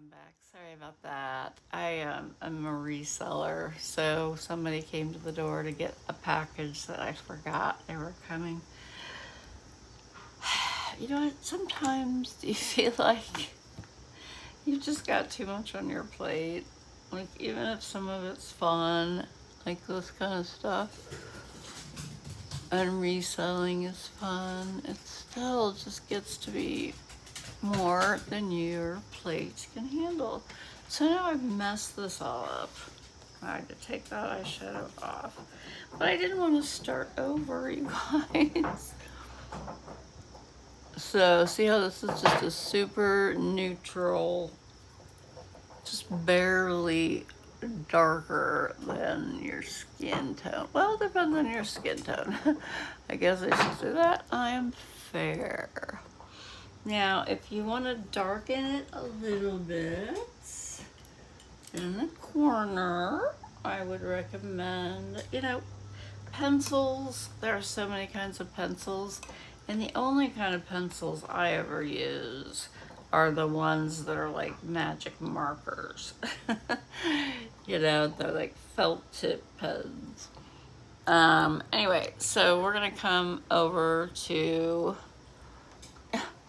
I'm back. Sorry about that. I'm a reseller, so somebody came to the door to get a package that I forgot they were coming. You know what? Sometimes you feel like you just got too much on your plate. Like, even if some of it's fun, like this kind of stuff, and reselling is fun, it still just gets to be more than your plate can handle. So now I've messed this all up. I had to take that eyeshadow off. But I didn't want to start over, you guys. So see how this is just a super neutral, just barely darker than your skin tone. Well, it depends on your skin tone. I guess I should say that. I'm fair. Now, if you want to darken it a little bit in the corner, I would recommend, pencils. There are so many kinds of pencils, and the only kind of pencils I ever use are the ones that are like magic markers. They're like felt tip pens. Anyway, so we're gonna come over to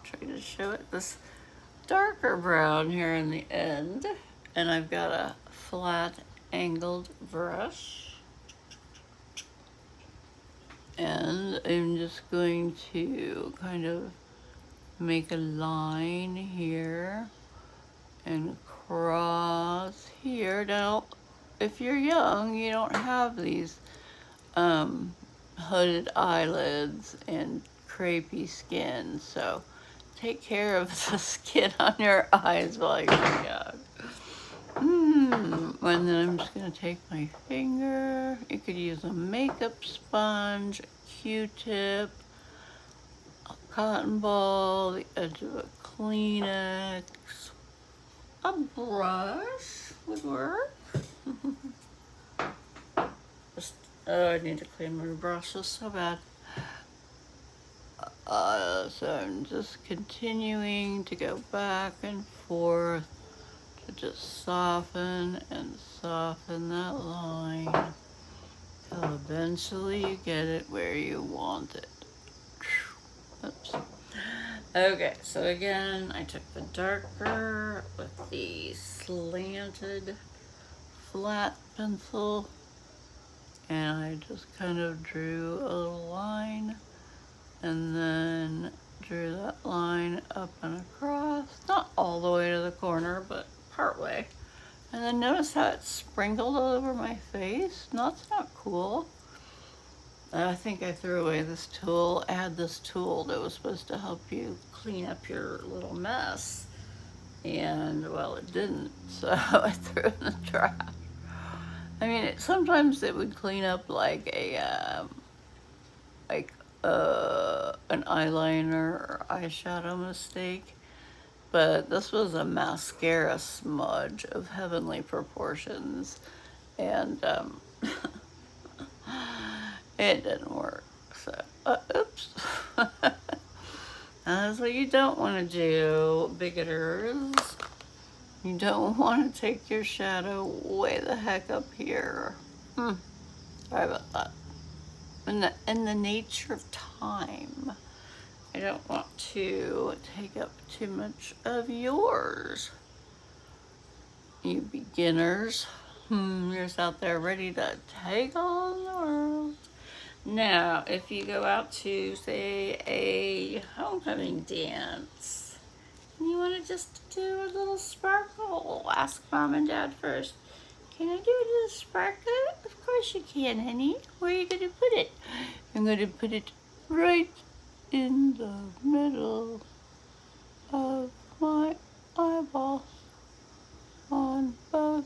try to show it this darker brown here in the end, and I've got a flat angled brush, and I'm just going to kind of make a line here and cross here. Now, if you're young, you don't have these hooded eyelids and crepey skin, so take care of the skin on your eyes while you're young. And then I'm just gonna take my finger. You could use a makeup sponge, a Q-tip, a cotton ball, the edge of a Kleenex, a brush would work. I need to clean my brushes so bad. So I'm just continuing to go back and forth to just soften and soften that line till eventually you get it where you want it. Oops. Okay, so again, I took the darker with the slanted flat pencil, and I just kind of drew a little line, and then drew that line up and across, not all the way to the corner, but part way. And then notice how it's sprinkled all over my face? That's not cool. I think I threw away this tool. I had this tool that was supposed to help you clean up your little mess. And, well, it didn't, so I threw it in the trash. I mean, sometimes it would clean up like an eyeliner or eyeshadow mistake. But this was a mascara smudge of heavenly proportions. And, it didn't work. So, oops. That's what you don't want to do, bigotters. You don't want to take your shadow way the heck up here. Sorry about that. In the nature of time, I don't want to take up too much of yours. You beginners, you're out there ready to take on the world. Now, if you go out to, say, a homecoming dance, and you want to just do a little sparkle, ask mom and dad first. Can I do a little sparkle? Of course you can, honey. Where are you going to put it? I'm going to put it right in the middle of my eyeball on both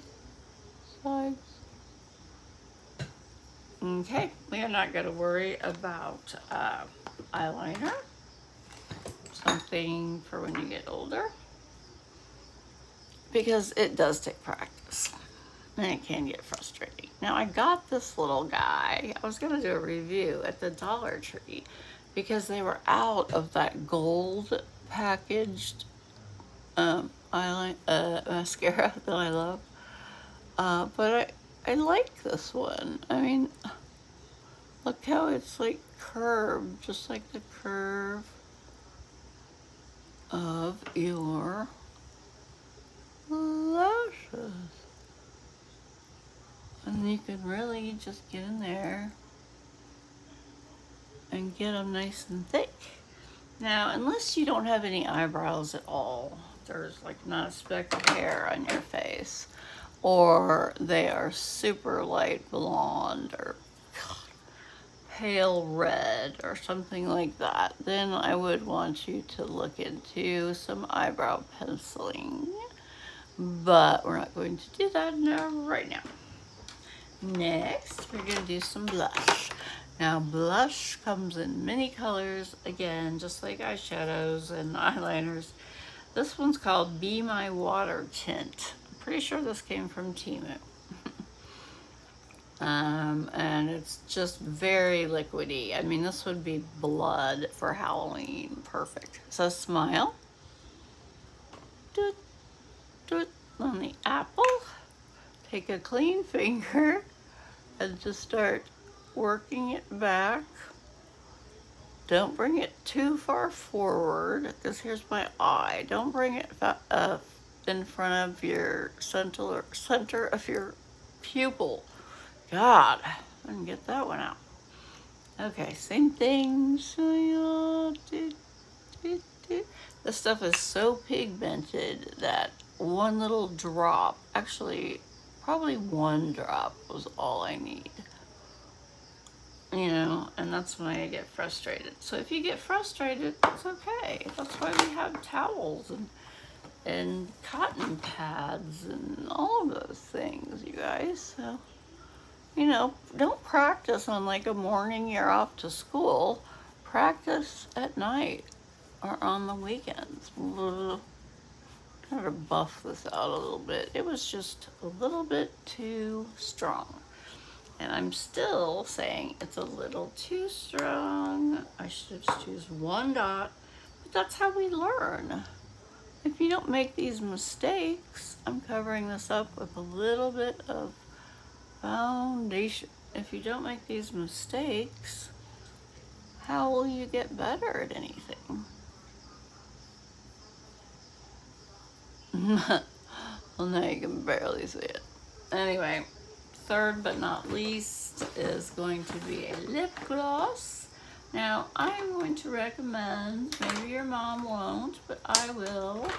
sides. Okay, we are not going to worry about eyeliner. Something for when you get older. Because it does take practice. And it can get frustrating. Now, I got this little guy. I was going to do a review at the Dollar Tree because they were out of that gold packaged mascara that I love. But I like this one. I mean, look how it's like curved, just like the curve of your lashes. And you can really just get in there and get them nice and thick. Now, unless you don't have any eyebrows at all, there's like not a speck of hair on your face, or they are super light blonde or pale red or something like that, then I would want you to look into some eyebrow penciling. But we're not going to do that right now. Next, we're going to do some blush. Now, blush comes in many colors, again, just like eyeshadows and eyeliners. This one's called Be My Water Tint. I'm pretty sure this came from Temu. And it's just very liquidy. I mean, this would be blood for Halloween. Perfect. So smile. Do it on the apple. Take a clean finger and just start working it back. Don't bring it too far forward, because here's my eye. Don't bring it in front of your center of your pupil. God, I didn't get that one out. Okay, same thing. This stuff is so pigmented that one little drop, actually probably one drop was all I need. You know, and that's when I get frustrated. So if you get frustrated, it's okay. That's why we have towels and cotton pads and all of those things, you guys. So, you know, don't practice on like a morning you're off to school. Practice at night or on the weekends. Try to buff this out a little bit. It was just a little bit too strong. And I'm still saying it's a little too strong. I should just choose one dot. But that's how we learn. If you don't make these mistakes, I'm covering this up with a little bit of foundation. If you don't make these mistakes, how will you get better at anything? Well, now you can barely see it. Anyway, third but not least is going to be a lip gloss. Now, I'm going to recommend, maybe your mom won't, but I will,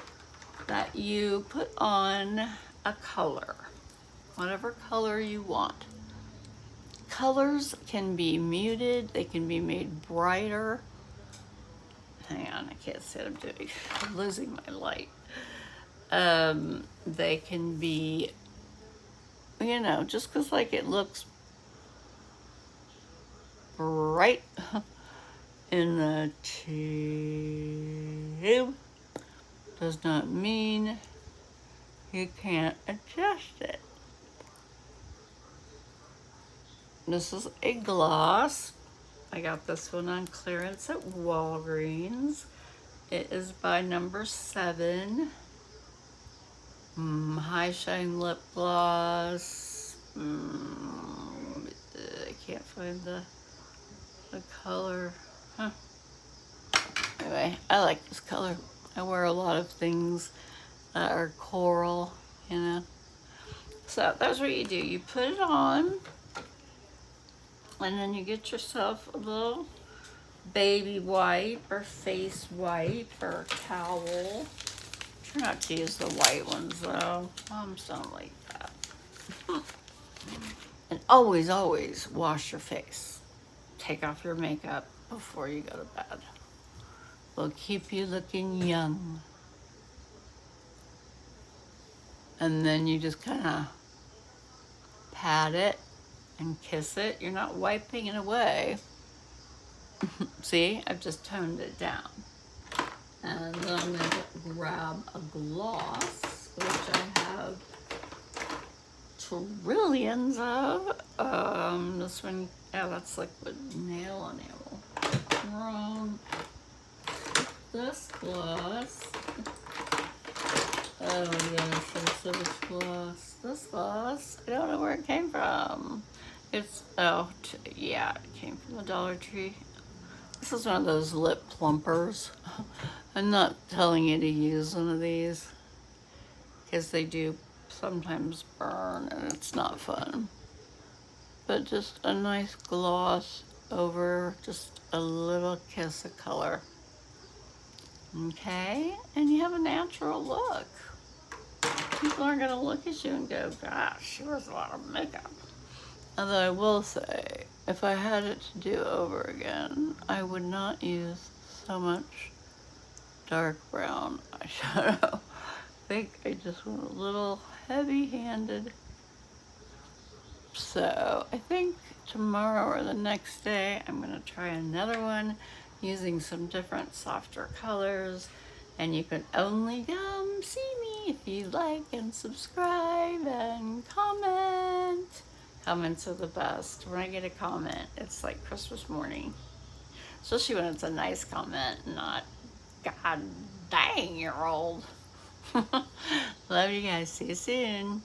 that you put on a color, whatever color you want. Colors can be muted, they can be made brighter. Hang on, I can't see what I'm doing. I'm losing my light. They can be, you know, just because like it looks bright in the tube does not mean you can't adjust it. This is a gloss. I got this one on clearance at Walgreens. It is by number 7. High Shine Lip Gloss. I can't find the color. Anyway, I like this color. I wear a lot of things that are coral, you know. So that's what you do. You put it on, and then you get yourself a little baby wipe or face wipe or towel. Try not to use the white ones though. Moms don't like that. And always, always wash your face. Take off your makeup before you go to bed. Will keep you looking young. And then you just kind of pat it and kiss it. You're not wiping it away. See, I've just toned it down. And then I'm going to grab a gloss, which I have trillions of. This one, yeah, that's liquid nail enamel. Wrong. This gloss Oh yes, and so this gloss. This gloss, I don't know where it came from. It's, yeah, it came from the Dollar Tree. This is one of those lip plumpers. I'm not telling you to use one of these because they do sometimes burn and it's not fun. But just a nice gloss over just a little kiss of color. Okay, and you have a natural look. People aren't gonna look at you and go, gosh, she wears a lot of makeup. Although I will say, if I had it to do over again, I would not use so much dark brown eyeshadow. I think I just went a little heavy-handed. So I think tomorrow or the next day, I'm gonna try another one using some different softer colors. And you can only come see me if you like and subscribe and comment. Comments are the best. When I get a comment, it's like Christmas morning. Especially when it's a nice comment, not, God dang, you're old. Love you guys. See you soon.